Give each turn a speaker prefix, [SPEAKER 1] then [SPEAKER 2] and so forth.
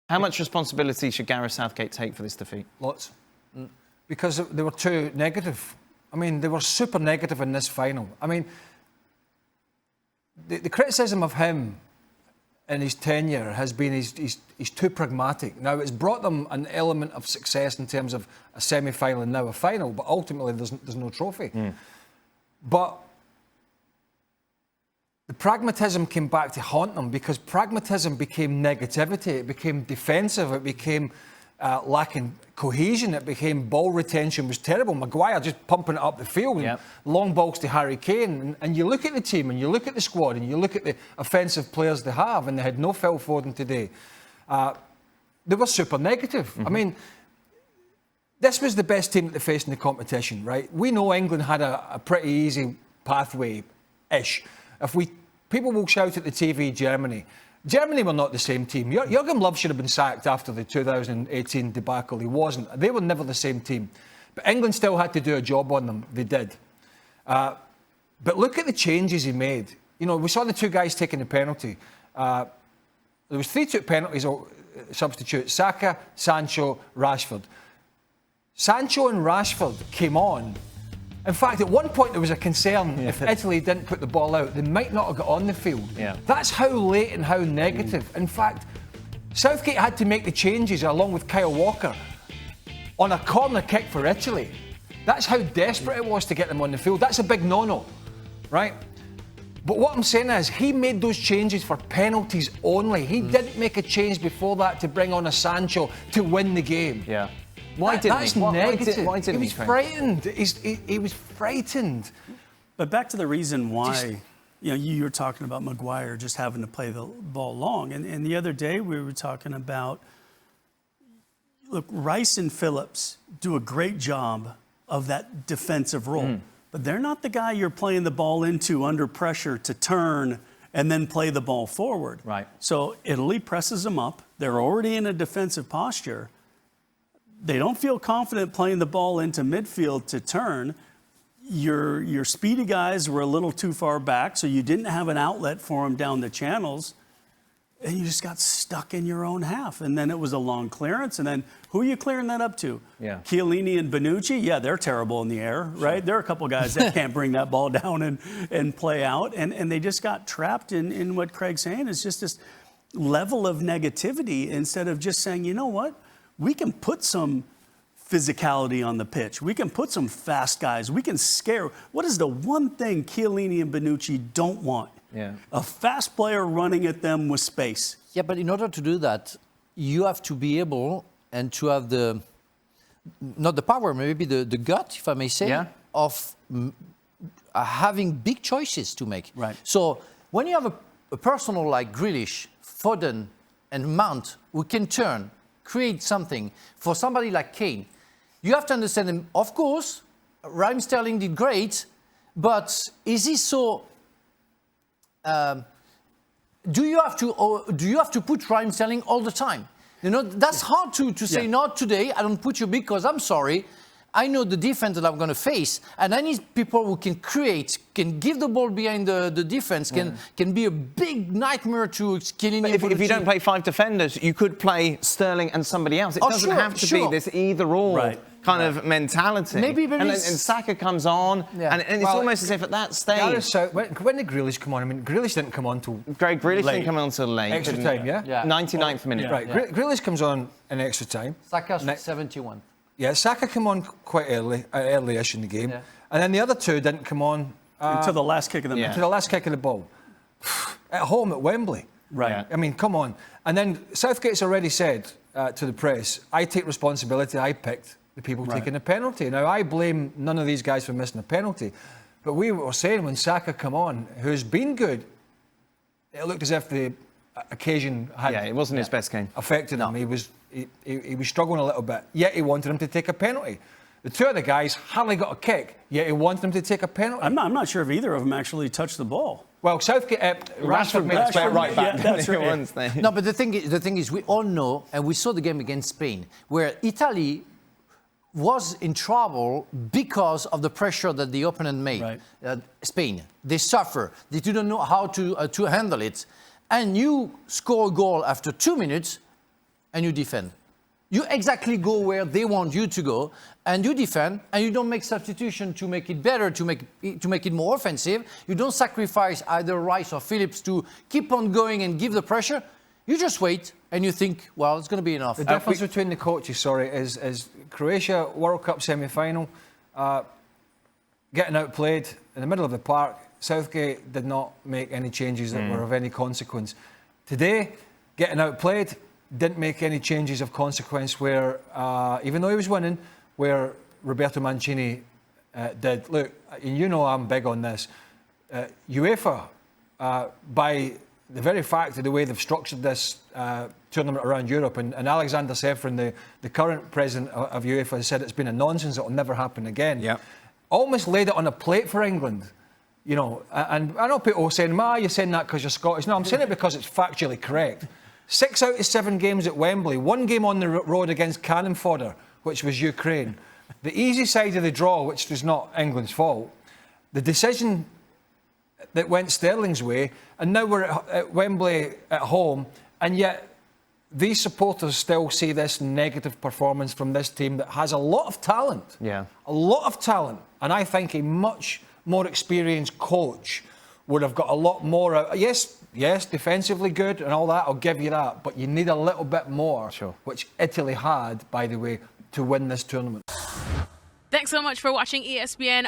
[SPEAKER 1] How much responsibility should Gareth Southgate take for this defeat?
[SPEAKER 2] Lots. Because they were too negative. I mean, they were super negative in this final. I mean, the criticism of him in his tenure has been he's too pragmatic. Now, it's brought them an element of success in terms of a semi-final and now a final, but ultimately there's no trophy. But the pragmatism came back to haunt them because pragmatism became negativity, it became defensive, it became lacking cohesion, it became ball retention was terrible. Maguire just pumping it up the field, and long balls to Harry Kane. And you look at the team and you look at the squad and you look at the offensive players they have, and they had no Phil Foden today. They were super negative. I mean, this was the best team that they faced in the competition, right? We know England had a pretty easy pathway-ish. People will shout at the TV, Germany were not the same team. Jurgen Löw should have been sacked after the 2018 debacle. He wasn't. They were never the same team. But England still had to do a job on them. They did. But look at the changes he made. You know, we saw the two guys taking the penalty. There was 3 took penalties or substitutes. Saka, Sancho, Rashford. Sancho and Rashford came on. In fact, at one point there was a concern if Italy didn't put the ball out, they might not have got on the field. That's how late and how negative. In fact, Southgate had to make the changes along with Kyle Walker on a corner kick for Italy. That's how desperate it was to get them on the field. That's a big no-no, right? But what I'm saying is he made those changes for penalties only. He didn't make a change before that to bring on a Sancho to win the game.
[SPEAKER 1] Why didn't
[SPEAKER 2] That's
[SPEAKER 1] he?
[SPEAKER 2] negative.
[SPEAKER 1] Why didn't
[SPEAKER 2] he was frightened. He was frightened.
[SPEAKER 3] But back to the reason why, you were talking about Maguire just having to play the ball long. And the other day we were talking about, look, Rice and Phillips do a great job of that defensive role. But they're not the guy you're playing the ball into under pressure to turn and then play the ball forward. So Italy presses them up. They're already in a defensive posture. They don't feel confident playing the ball into midfield to turn. Your speedy guys were a little too far back, so you didn't have an outlet for them down the channels, and you just got stuck in your own half. And then it was a long clearance, and then who are you clearing that up to? Chiellini and Bonucci, they're terrible in the air, right? There are a couple guys that can't bring that ball down and play out, and they just got trapped in what Craig's saying is just this level of negativity instead of just saying, you know what? We can put some physicality on the pitch. We can put some fast guys. We can scare. What is the one thing Chiellini and Bonucci don't want? A fast player running at them with space.
[SPEAKER 4] But in order to do that, you have to be able and to have not the power, maybe the gut, if I may say, of having big choices to make. So when you have a personal like Grealish, Foden, and Mount who can turn, create something for somebody like Kane, you have to understand him. Of course, Raheem Sterling did great, but is he so? Do you have to put Raheem Sterling all the time? That's hard to say. Not today. I don't put you because I'm sorry. I know the defense that I'm going to face, and I need people who can create, can give the ball behind the defense, can be a big nightmare to killing.
[SPEAKER 1] But if you don't play 5 defenders, you could play Sterling and somebody else. It doesn't have to be this either-or kind of mentality. And Saka comes on, and it's almost as if at that stage...
[SPEAKER 2] When did Grealish come on? I mean, Grealish didn't come on till
[SPEAKER 1] Grealish didn't come on till late.
[SPEAKER 2] Extra time,
[SPEAKER 1] 99th minute.
[SPEAKER 2] Grealish comes on in extra time.
[SPEAKER 4] Saka's 71.
[SPEAKER 2] Saka came on quite early-ish in the game. And then the other two didn't come on...
[SPEAKER 3] until the last kick of the match.
[SPEAKER 2] Until the last kick of the ball. At home at Wembley. I mean, come on. And then Southgate's already said to the press, I take responsibility, I picked the people taking the penalty. Now, I blame none of these guys for missing a penalty. But we were saying when Saka come on, who's been good, it looked as if the occasion had...
[SPEAKER 1] it wasn't his best game.
[SPEAKER 2] ...affected him. He was struggling a little bit, yet he wanted him to take a penalty. The two other guys hardly got a kick, yet he wanted him to take a penalty.
[SPEAKER 3] I'm not sure if either of them actually touched the ball.
[SPEAKER 2] Well, Southgate, Rashford made it right back.
[SPEAKER 3] That's right.
[SPEAKER 4] No, but the thing is, we all know, and we saw the game against Spain, where Italy was in trouble because of the pressure that the opponent made. Spain, they suffer. They didn't know how to handle it. And you score a goal after 2 minutes, and you defend. You exactly go where they want you to go, and you defend, and you don't make substitution to make it better, to make it more offensive. You don't sacrifice either Rice or Phillips to keep on going and give the pressure. You just wait, and you think, well, it's going to be enough.
[SPEAKER 2] The difference between the coaches, is Croatia World Cup semi-final, getting outplayed in the middle of the park. Southgate did not make any changes that were of any consequence. Today, getting outplayed, didn't make any changes of consequence where, even though he was winning, where Roberto Mancini did. Look, and you know I'm big on this. UEFA, by the very fact of the way they've structured this tournament around Europe, and Alexander Seferin, the current president of UEFA, has said it's been a nonsense, it will never happen again.
[SPEAKER 1] Yep.
[SPEAKER 2] Almost laid it on a plate for England. You know, and I know people saying, you're saying that because you're Scottish. No, I'm saying it because it's factually correct. 6 out of 7 games at Wembley, 1 game on the road against cannon fodder, which was Ukraine. The easy side of the draw, which was not England's fault. The decision that went Sterling's way, and now we're at Wembley at home, and yet these supporters still see this negative performance from this team that has a lot of talent.
[SPEAKER 1] Yeah.
[SPEAKER 2] A lot of talent. And I think a much more experienced coach would have got a lot more. Yes, defensively good and all that, I'll give you that. But you need a little bit more, which Italy had, by the way, to win this tournament.
[SPEAKER 5] Thanks so much for watching ESPN.